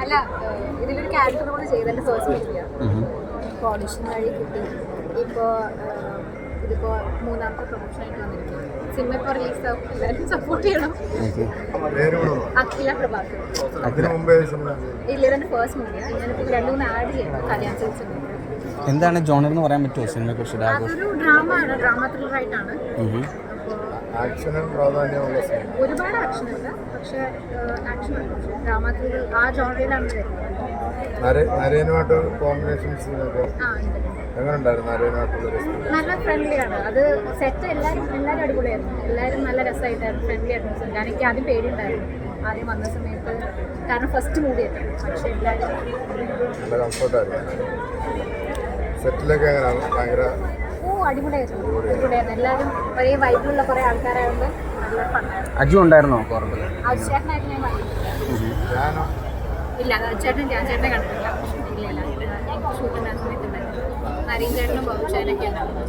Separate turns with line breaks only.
അല്ല, ഇതിലൊരു ക്യാരക്ടർ കൂടെ ചെയ്തതിൻ്റെ ഫസ്റ്റ് മൂവിയ. ഇപ്പോൾ ഓഡിഷൻ വഴി കിട്ടി. ഇപ്പോൾ ഇതിപ്പോൾ മൂന്നാമത്തെ പ്രൊമോഷനായിട്ട് വന്നിരിക്കും. സിനിമ ഇപ്പോൾ റിലീസാവും. എല്ലാവരും സപ്പോർട്ട് ചെയ്യണം. അഖില പ്രഭാകർ. ഇല്ല, ഇതെൻ്റെ ഫസ്റ്റ് മൂവിയാണ്. ഞാനിപ്പോൾ 2-3 ആഡ് ചെയ്യണം. കല്യാൺ സിൽസിൻ്റെ.
എന്താണ് ജോണർ എന്ന് പറയാൻ പറ്റുമോ സിനിമയെ കുറിച്ച്?
അതൊരു ഡ്രാമ ആണ്, ഡ്രാമ ത്രില്ലറായിട്ടാണ്. ഒരുപാട് ആക്ഷൻ അല്ല, പക്ഷേ ആക്ഷൻ ഡ്രാമ ത്രില്ലർ ആ ജോണറിലാണ്
നരേനുമായിട്ട് കോമ്പിനേഷൻസ്
നല്ല ഫ്രണ്ട്ലിയാണ്. അത് സെറ്റ് എല്ലാവരും അടിപൊളിയായിരുന്നു. എല്ലാവരും നല്ല രസമായിട്ടായിരുന്നു, ഫ്രണ്ട്ലി ആയിരുന്നു. എനിക്ക് ആദ്യം പേടിയുണ്ടായിരുന്നു ആദ്യം വന്ന സമയത്ത്, കാരണം ഫസ്റ്റ് മൂവിയായിരുന്നു. പക്ഷേ എല്ലാവരും അടിപൊളിയായിരുന്നു. എല്ലാവരും ഒരേ വൈബിലുള്ള കുറേ ആൾക്കാരായതുകൊണ്ട് നല്ല ഫണ്ടായിരുന്നു.
അജു ഉണ്ടായിരുന്നോ?
അജുചേട്ടനായിട്ട് ഞാൻ കണ്ടിട്ടില്ല. ഇല്ല, അജുചേട്ടൻ ഞാൻ ചേട്ടനെ കണ്ടിട്ടില്ല. ഇല്ല, ഷൂട്ടിൻ്റെ സമയത്ത് ഉണ്ടായിരുന്നു. നരീൻ ചേട്ടനും ബാബു ചേട്ടനൊക്കെ ഉണ്ടായിരുന്നു.